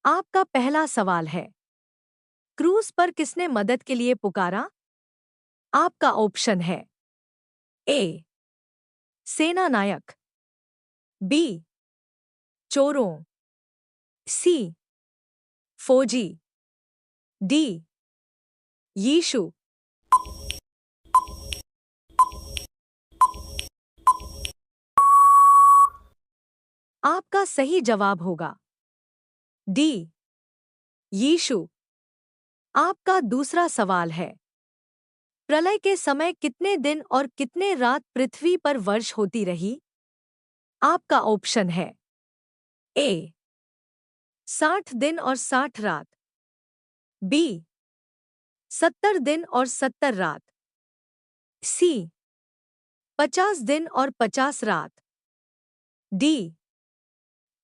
आपका पहला सवाल है, क्रूज पर किसने मदद के लिए पुकारा? आपका ऑप्शन है ए सेना नायक, बी चोरों, सी फौजी, डी यीशु। आपका सही जवाब होगा डी यीशु। आपका दूसरा सवाल है, प्रलय के समय कितने दिन और कितने रात पृथ्वी पर वर्ष होती रही? आपका ऑप्शन है ए 60 दिन और 60 रात, बी 70 दिन और 70 रात, सी 50 दिन और 50 रात, डी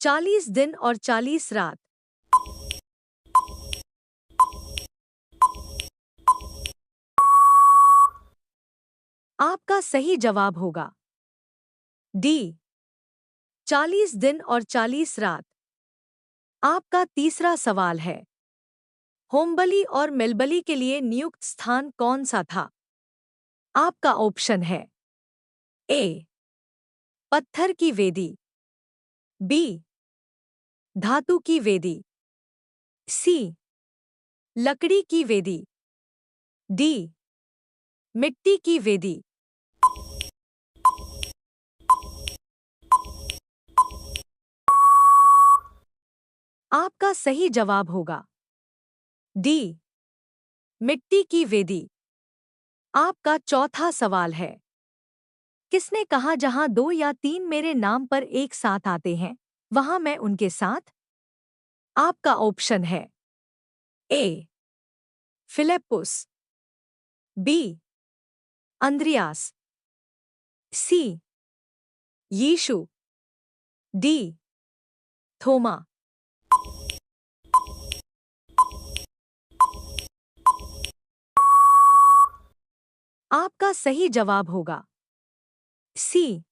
40 दिन और 40 रात। आपका सही जवाब होगा डी 40 दिन और 40 रात। आपका तीसरा सवाल है, होमबली और मेलबली के लिए नियुक्त स्थान कौन सा था? आपका ऑप्शन है ए पत्थर की वेदी, बी धातु की वेदी, सी लकड़ी की वेदी, डी मिट्टी की वेदी। आपका सही जवाब होगा डी मिट्टी की वेदी। आपका चौथा सवाल है, किसने कहा जहां 2 या 3 मेरे नाम पर एक साथ आते हैं वहां मैं उनके साथ? आपका ऑप्शन है ए फिलिप्पुस, बी अंद्रियास, सी यीशु, डी थोमा। आपका सही जवाब होगा सी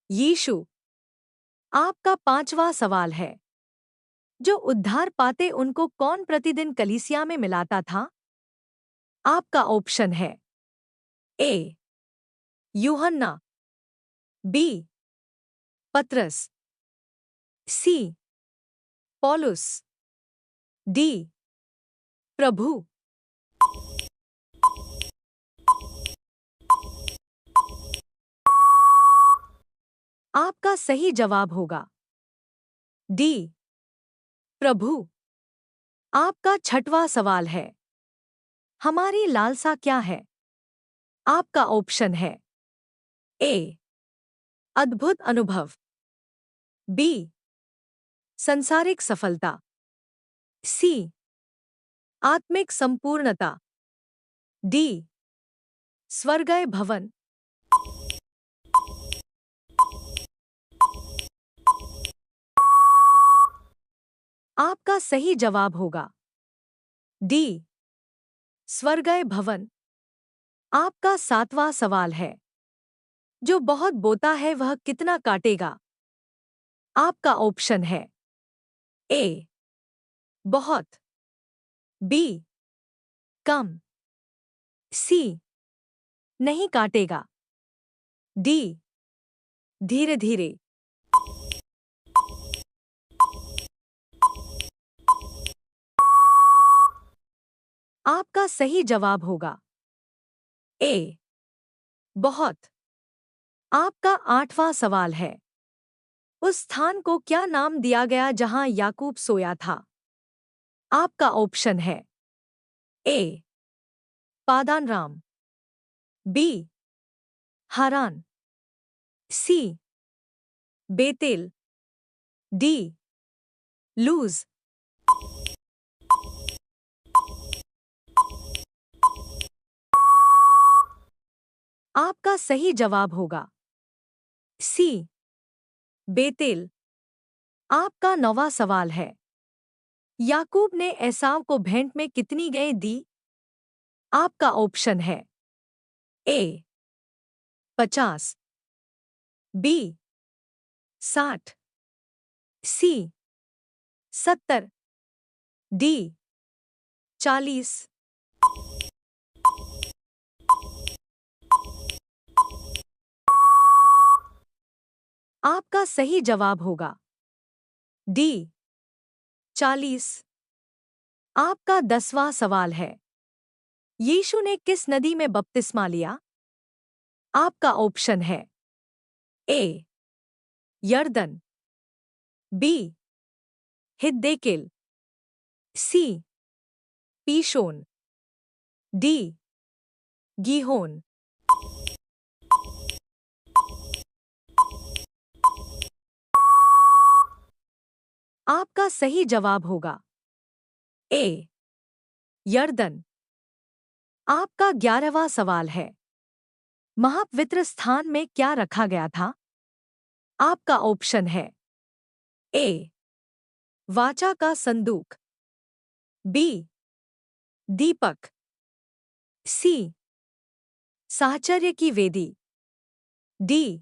यीशु। आपका पांचवा सवाल है, जो उद्धार पाते उनको कौन प्रतिदिन कलीसिया में मिलाता था? आपका ऑप्शन है ए यूहन्ना, बी पतरस, सी पौलुस, डी प्रभु। आपका सही जवाब होगा डी प्रभु। आपका छठवां सवाल है, हमारी लालसा क्या है? आपका ऑप्शन है ए अद्भुत अनुभव, बी संसारिक सफलता, सी आत्मिक संपूर्णता, डी स्वर्गीय भवन। आपका सही जवाब होगा डी स्वर्गीय भवन। आपका सातवां सवाल है, जो बहुत बोता है वह कितना काटेगा? आपका ऑप्शन है ए बहुत, बी कम, सी नहीं काटेगा, डी धीरे धीरे। आपका सही जवाब होगा ए बहुत। आपका आठवां सवाल है, उस स्थान को क्या नाम दिया गया जहां याकूब सोया था? आपका ऑप्शन है ए पादान राम, बी हारान, सी बेतेल, डी लूज। आपका सही जवाब होगा सी बेतेल। आपका नौवां सवाल है, याकूब ने एसाव को भेंट में कितनी गायें दी? आपका ऑप्शन है ए 50, बी 60, सी 70, डी 40। आपका सही जवाब होगा डी 40। आपका 10वां सवाल है, यीशु ने किस नदी में बपतिस्मा लिया? आपका ऑप्शन है ए यरदन, बी हिद्देकेल, सी पीशोन, डी गीहोन। आपका सही जवाब होगा ए यरदन। आपका 11वां सवाल है, महापवित्र स्थान में क्या रखा गया था? आपका ऑप्शन है ए वाचा का संदूक, बी दीपक, सी साहचर्य की वेदी, डी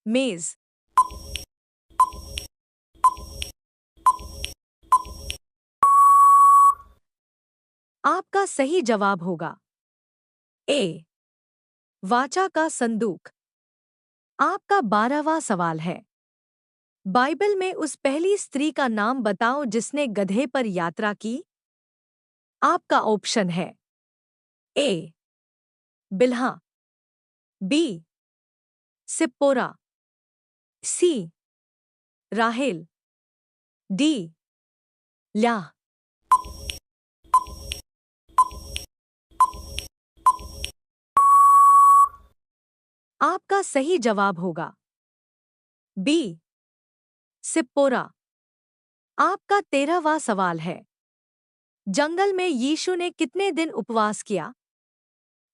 मेज। आपका सही जवाब होगा ए वाचा का संदूक। आपका 12वां सवाल है, बाइबल में उस पहली स्त्री का नाम बताओ जिसने गधे पर यात्रा की? आपका ऑप्शन है ए बिल्हा, बी सिप्पोरा, सी राहेल, डी ल्या। आपका सही जवाब होगा बी सिप्पोरा। आपका 13वां सवाल है, जंगल में यीशु ने कितने दिन उपवास किया?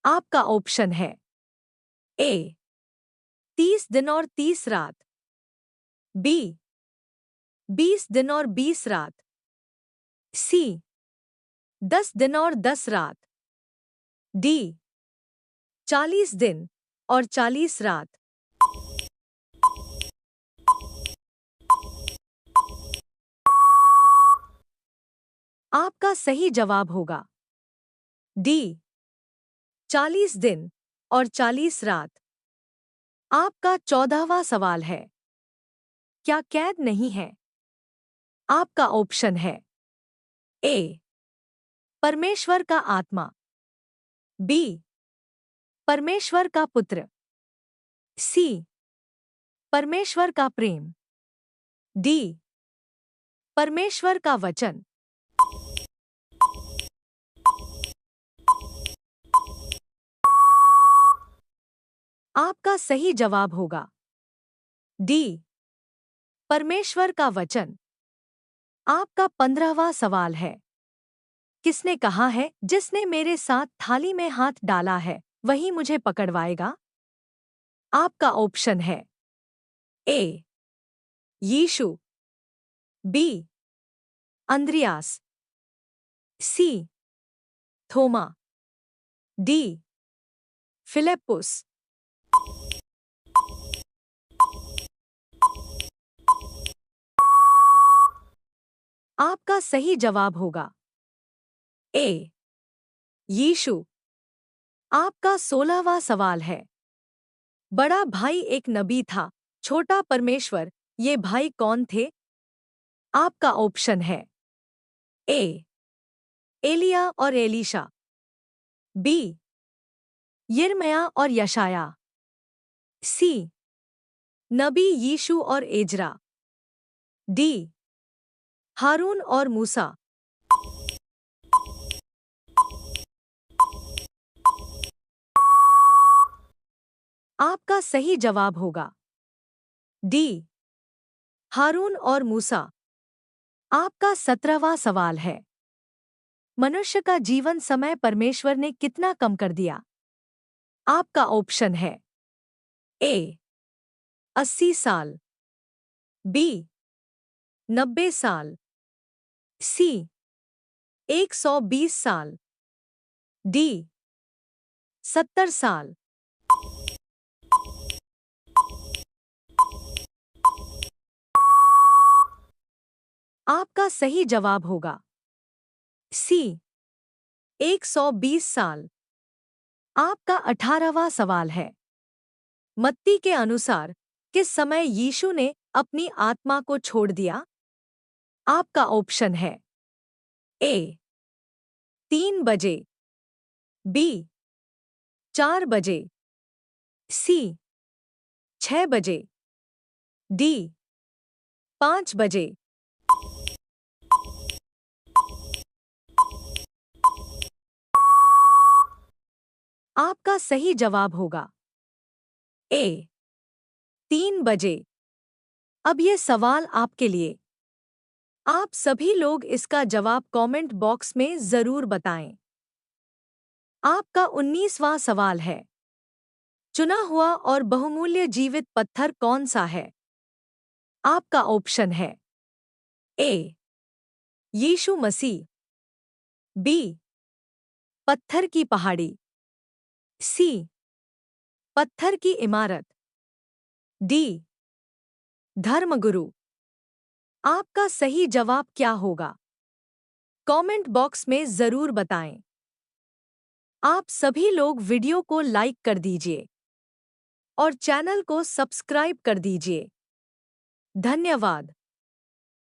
आपका ऑप्शन है ए 30 दिन और 30 रात, बी 20 दिन और 20 रात, सी 10 दिन और 10 रात, डी 40 दिन और 40 रात। आपका सही जवाब होगा डी 40 दिन और 40 रात। आपका 14वां सवाल है, क्या कैद नहीं है? आपका ऑप्शन है ए परमेश्वर का आत्मा, बी परमेश्वर का पुत्र, सी परमेश्वर का प्रेम, डी परमेश्वर का वचन। आपका सही जवाब होगा डी परमेश्वर का वचन। आपका 15वां सवाल है, किसने कहा है जिसने मेरे साथ थाली में हाथ डाला है वही मुझे पकड़वाएगा? आपका ऑप्शन है ए यीशु, बी अंद्रियास, सी थोमा, डी फिलिप्पुस। आपका सही जवाब होगा ए यीशु। आपका 16वां सवाल है, बड़ा भाई एक नबी था, छोटा परमेश्वर, ये भाई कौन थे? आपका ऑप्शन है ए एलिया और एलीशा, बी यिर्मयाह और यशाया, सी नबी यीशु और एजरा, डी हारून और मूसा। आपका सही जवाब होगा डी हारून और मूसा। आपका 17वां सवाल है, मनुष्य का जीवन समय परमेश्वर ने कितना कम कर दिया? आपका ऑप्शन है ए 80 साल, बी 90 साल, सी 120 साल, डी 70 साल। आपका सही जवाब होगा सी 120 साल। आपका 18वां सवाल है। मत्ती के अनुसार किस समय यीशु ने अपनी आत्मा को छोड़ दिया? आपका ऑप्शन है ए 3 बजे, बी 4 बजे, सी 6 बजे, डी 5 बजे। आपका सही जवाब होगा ए 3 बजे। अब ये सवाल आपके लिए। आप सभी लोग इसका जवाब कमेंट बॉक्स में जरूर बताएं। आपका 19वां सवाल है। चुना हुआ और बहुमूल्य जीवित पत्थर कौन सा है? आपका ऑप्शन है ए यीशु मसीह, बी पत्थर की पहाड़ी, सी पत्थर की इमारत, डी धर्मगुरु। आपका सही जवाब क्या होगा? कमेंट बॉक्स में जरूर बताएं। आप सभी लोग वीडियो को लाइक कर दीजिए और चैनल को सब्सक्राइब कर दीजिए। धन्यवाद।